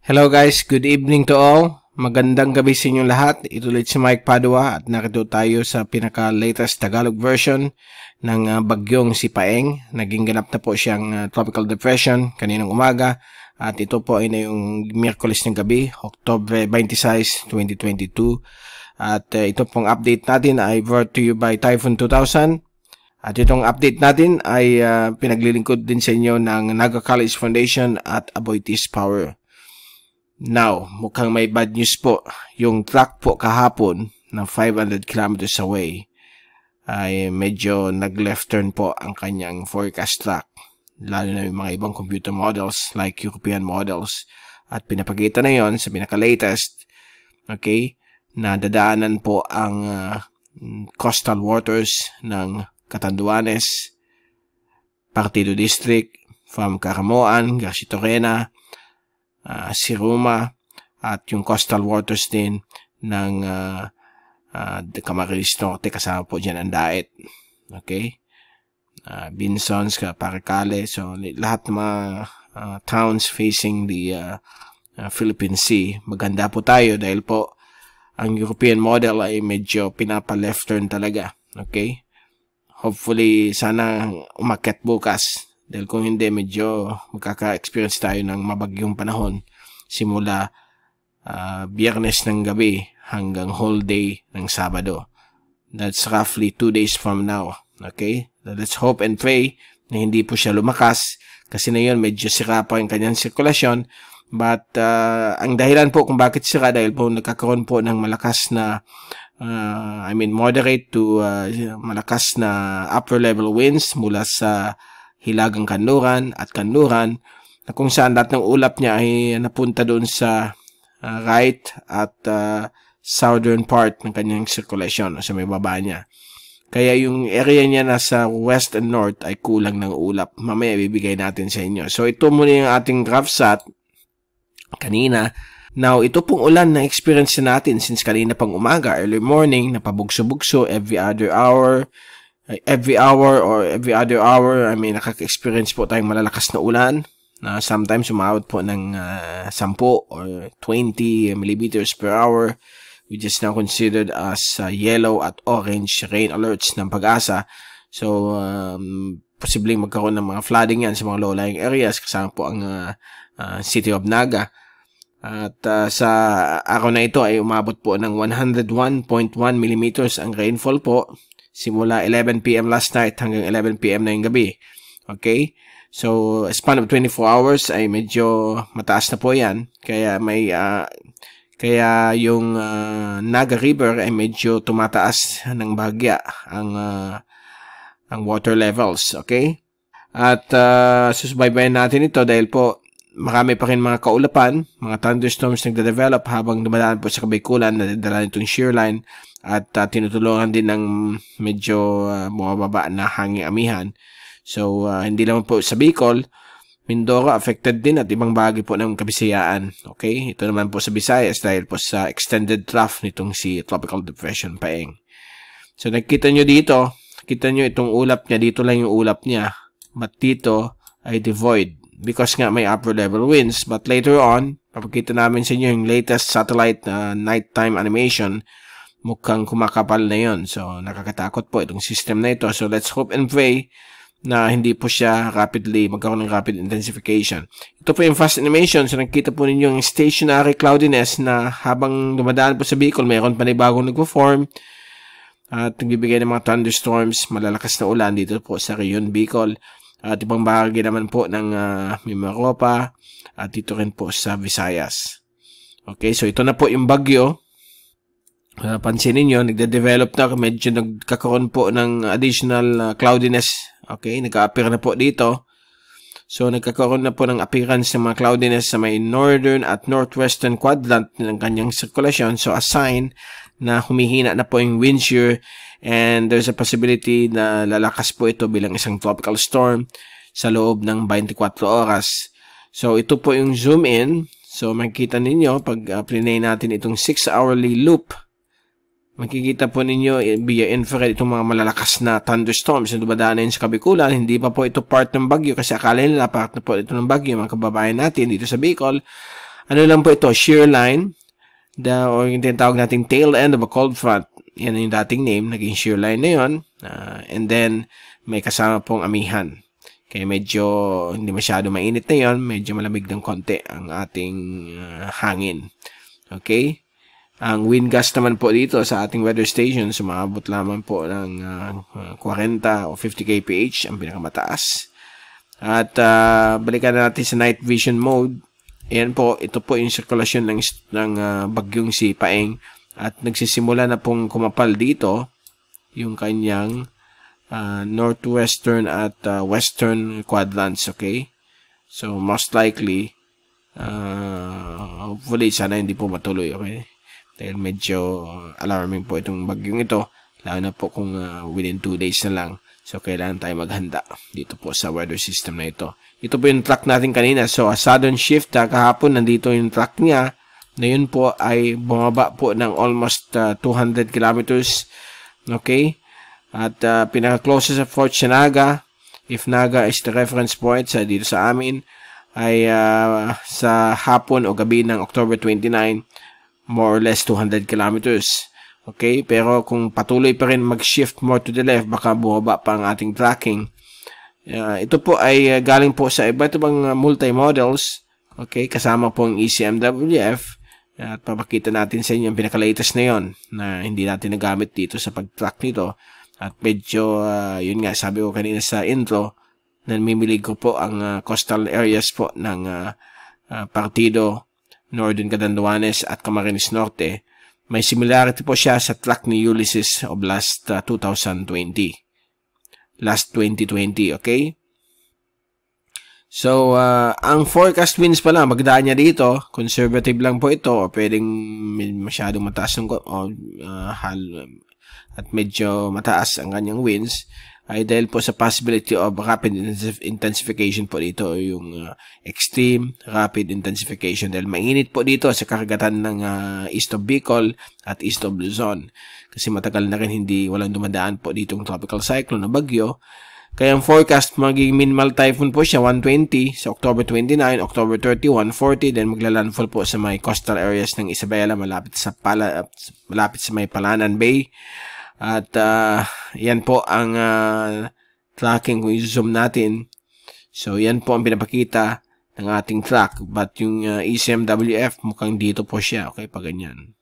Hello guys, good evening to all. Magandang gabi sa inyong lahat. Ito ulit si Mike Padua at narito tayo sa pinaka-latest Tagalog version ng bagyong si Paeng. Naging ganap na po siyang tropical depression kaninang umaga at ito po ay na yung Miyerkules ng gabi, October 26, 2022. At ito pong update natin ay brought to you by Typhoon 2000. At itong update natin ay pinaglilingkod din sa inyo ng Naga College Foundation at Aboitiz Power. Now, mukhang may bad news po. Yung truck po kahapon na 500 kilometers away ay medyo nag-left turn po ang kanyang forecast track. Lalo na yung mga ibang computer models like European models. At pinapakita na yon sa pinaka-latest, okay, na dadaanan po ang coastal waters ng Catanduanes, Partido District, from Caramoan, Garcia-Torena, Siruma, at yung coastal waters din ng Camarines Norte, kasama po dyan ang Daet. Okay? Binsons, Paracale, so lahat ng mga towns facing the Philippine Sea. Maganda po tayo dahil po ang European model ay medyo pinapa-left turn talaga. Okay? Hopefully, sana umakyat bukas. Dahil kung hindi, medyo magkaka-experience tayo ng mabagyong panahon simula Biyernes ng gabi hanggang whole day ng Sabado. That's roughly 2 days from now. Okay? Let's hope and pray na hindi po siya lumakas kasi na yun medyo sira pa yung kanyang sirkulasyon. But ang dahilan po kung bakit sira dahil po nagkakaroon po ng malakas na moderate to malakas na upper level winds mula sa Hilagang Kanluran at Kanluran na kung saan lahat ng ulap niya ay napunta doon sa right at southern part ng kanyang circulation sa may baba niya. Kaya yung area niya nasa west and north ay kulang ng ulap. Mamaya bibigay natin sa inyo. So ito muna yung ating GraphSat kanina. Now ito pong ulan na experience natin since kanina pang umaga, early morning, napabugso-bugso every other hour or every other hour. Nakaka-experience po tayong malalakas na ulan na sometimes umabot po ng 10 or 20 millimeters per hour, which is now considered as yellow at orange rain alerts ng Pag-asa. So, posibleng magkaroon ng mga flooding yan sa mga low-lying areas kasama po ang City of Naga. At sa araw na ito ay umabot po ng 101.1 millimeters ang rainfall po simula 11 p.m. last night hanggang 11 p.m. na yung gabi. Okay? So, span of 24 hours ay medyo mataas na po yan. Kaya kaya yung Naga River ay medyo tumataas ng bahagya ang water levels. Okay? At susubaybayan natin ito dahil po marami pa rin mga kaulapan, mga thunderstorms nagde-develop habang dumadaan po sa Kabikulan na dala nitong shear line at tinutulungan din ng medyo bumababa na hanging amihan. So, hindi lang po sa Bicol, Mindoro affected din at ibang bahagi po ng Kabisayaan. Okay? Ito naman po sa Visayas dahil po sa extended trough nitong si Tropical Depression Paeng. So, nakita nyo dito, kita nyo itong ulap niya, dito lang yung ulap niya. But dito ay devoid because nga may upper level winds. But later on, papakita namin sa inyo yung latest satellite nighttime animation. Mukhang kumakapal na yon. So, nakakatakot po itong system na ito. So, let's hope and pray na hindi po siya magkaroon ng rapid intensification. Ito po yung fast animation. So, nakikita po ninyo yung stationary cloudiness na habang dumadaan po sa Bicol, mayroon pa na bagong nagpo-form at nagbibigay ng mga thunderstorms, malalakas na ulan dito po sa Rion, Bicol. At ibang bahagi naman po ng Mimaropa at dito rin po sa Visayas. Okay, so ito na po yung bagyo. Pansinin nyo, nagde-develop na, medyo nagkakaroon po ng additional cloudiness. Okay, nagka-appear na po dito. So, nagkakaroon na po ng appearance ng mga cloudiness sa may northern at northwestern quadrant ng kanyang sirkulasyon. So, a sign na humihina na po yung wind shear and there's a possibility na lalakas po ito bilang isang tropical storm sa loob ng 24 oras. So, ito po yung zoom in. So, makikita ninyo, pag plinay natin itong 6-hourly loop, makikita po ninyo via infrared itong mga malalakas na thunderstorms na dumadaan sa Kabikulan. Hindi pa po ito part ng bagyo kasi akala nila part na po ito ng bagyo, mga kababayan natin dito sa Bicol. ano lang po ito, shear line, or yung tinatawag nating tail end of a cold front. Yan yung dating name, naging shear line na yun. And then, may kasama pong amihan. Kaya medyo hindi masyado mainit na yon, medyo malamig ng konti ang ating hangin. Okay? Ang wind gust naman po dito sa ating weather station, sumabot lamang po ng 40 o 50 kph ang pinakamataas. At balikan natin sa night vision mode. Ayan po, ito po yung sirkulasyon ng bagyong si Paeng. At nagsisimula na pong kumapal dito yung kanyang northwestern at western quadrants, okay? So, most likely, hopefully, sana hindi po matuloy, okay? Dahil medyo alarming po itong bagyong ito, lalo na po kung within 2 days na lang. So, kailangan tayo maghanda dito po sa weather system na ito. Ito po yung track natin kanina. So, a sudden shift, kahapon nandito yung track niya, na yun po ay bumaba po ng almost 200 kilometers, okay? At pinaka-closest sa Fort Sianaga, if Naga is the reference point dito sa amin, ay sa hapon o gabi ng October 29, more or less 200 kilometers. Okay? Pero kung patuloy pa rin mag-shift more to the left, baka bumaba pa ang ating tracking. Ito po ay galing po sa iba't ibang multi-models. Okay? Kasama po ang ECMWF. At papakita natin sa inyo ang pinaka-latest na yon na hindi natin nagamit dito sa pag-track nito. At medyo, yun nga, sabi ko kanina sa intro, namimilig ko po ang coastal areas po ng Partido, Northern Catanduanes at Camarines Norte. May similarity po siya sa track ni Ulysses of last 2020. Last 2020, okay? So, ang forecast winds pala, magdaan niya dito, conservative lang po ito, o pwedeng masyadong mataas at medyo mataas ang kanyang winds, ay dahil po sa possibility of rapid intensification po dito, yung extreme rapid intensification, dahil mainit po dito sa karagatan ng east of Bicol at east of Luzon. Kasi matagal na rin walang dumadaan po dito yung tropical cyclone na bagyo. Kaya ang forecast, magiging minimal typhoon po siya, 120 sa October 29, October 30, 140, then maglalandfall po sa may coastal areas ng Isabela, malapit sa may Palanan Bay. At yan po ang tracking kung i-zoom natin. So yan po ang pinapakita ng ating track. But yung ECMWF, mukhang dito po siya. Okay, pag ganyan.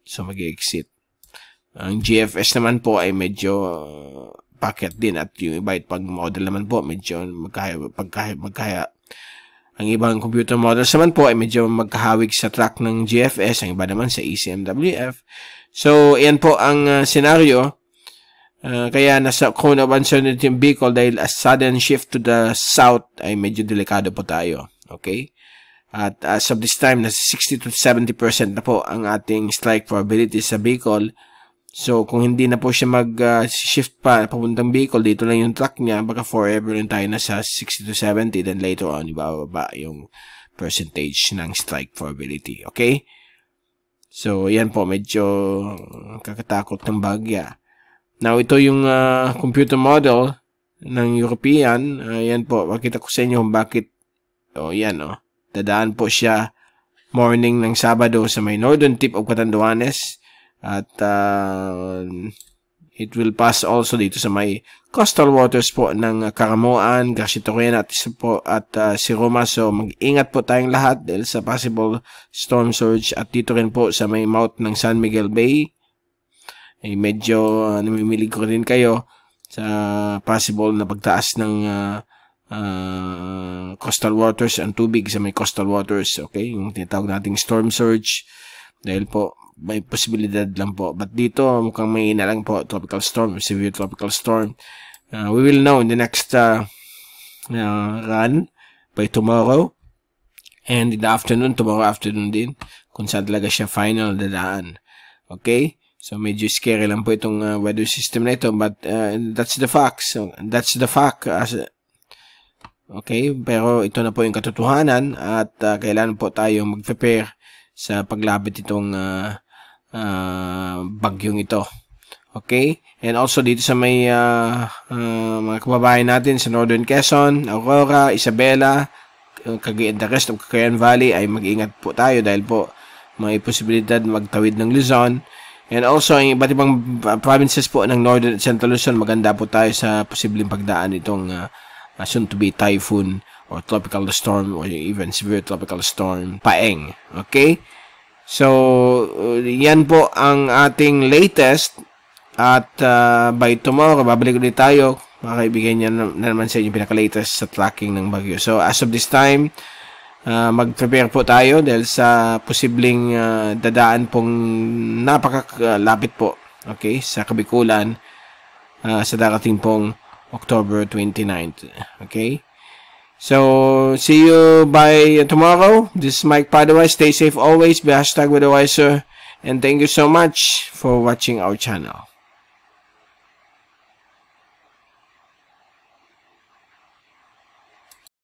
So mag-exit. Ang GFS naman po ay medyo packet din. At yung iba, pag model naman po, medyo magkahaya. Ang ibang computer models naman po ay medyo magkahawig sa track ng GFS. Ang iba naman sa ECMWF. So, yan po ang scenario. Kaya nasa cone of uncertainty in Bicol dahil a sudden shift to the south ay medyo delikado po tayo. Okay? At as of this time, nasa 60 to 70% na po ang ating strike probability sa Bicol. So, kung hindi na po siya mag-shift pa papuntang Bicol, dito lang yung track niya, baka forever rin tayo nasa 60 to 70, then later on, ibababa yung percentage ng strike probability. Okay? So, yan po, medyo kakatakot ng bagya. Now, ito yung computer model ng European. Yan po, makita ko sa inyo kung bakit, yan, dadaan po siya morning ng Sabado sa may northern tip of Catanduanes. At it will pass also dito sa may coastal waters po ng Caramoan, Garcitoren at Siroma. So mag-ingat po tayong lahat dahil sa possible storm surge at dito rin po sa may mouth ng San Miguel Bay. Ay medyo namimilig ko rin kayo sa possible na pagtaas ng coastal waters, ang tubig sa may coastal waters. Okay, yung tinatawag nating storm surge dahil po may posibilidad lang po. But dito, mukhang may na lang po, tropical storm, severe tropical storm. We will know in the next run by tomorrow. And in the afternoon, tomorrow afternoon din, kung saan talaga siya final dadaan. Okay? So, medyo scary lang po itong weather system na ito. But that's the fact. So, that's the fact. Okay? Pero ito na po yung katotohanan at kailangan po tayong mag-prepare sa paglapit itong bagyong ito. Okay? And also dito sa may mga kababayan natin sa Northern Quezon, Aurora, Isabela, Cagayan, the rest of Cagayan Valley ay mag-ingat po tayo dahil po may posibilidad magtawid ng Luzon. And also, ang iba't ibang provinces po ng Northern at Central Luzon, maganda po tayo sa posibleng pagdaan itong soon-to-be typhoon or tropical storm or even severe tropical storm, Paeng. Okay? So, yan po ang ating latest. At by tomorrow, babalik ulit tayo. Mga kaibigan, yan na naman sa inyo pinaka-latest sa tracking ng bagyo. So, as of this time, mag-prepare po tayo dahil sa posibleng dadaan pong napakalapit po, okay, sa Kabikulan sa darating pong October 29th. Okay? So, see you by tomorrow. This is Mike Padua. Stay safe always. Be #WithAWiser. And thank you so much for watching our channel.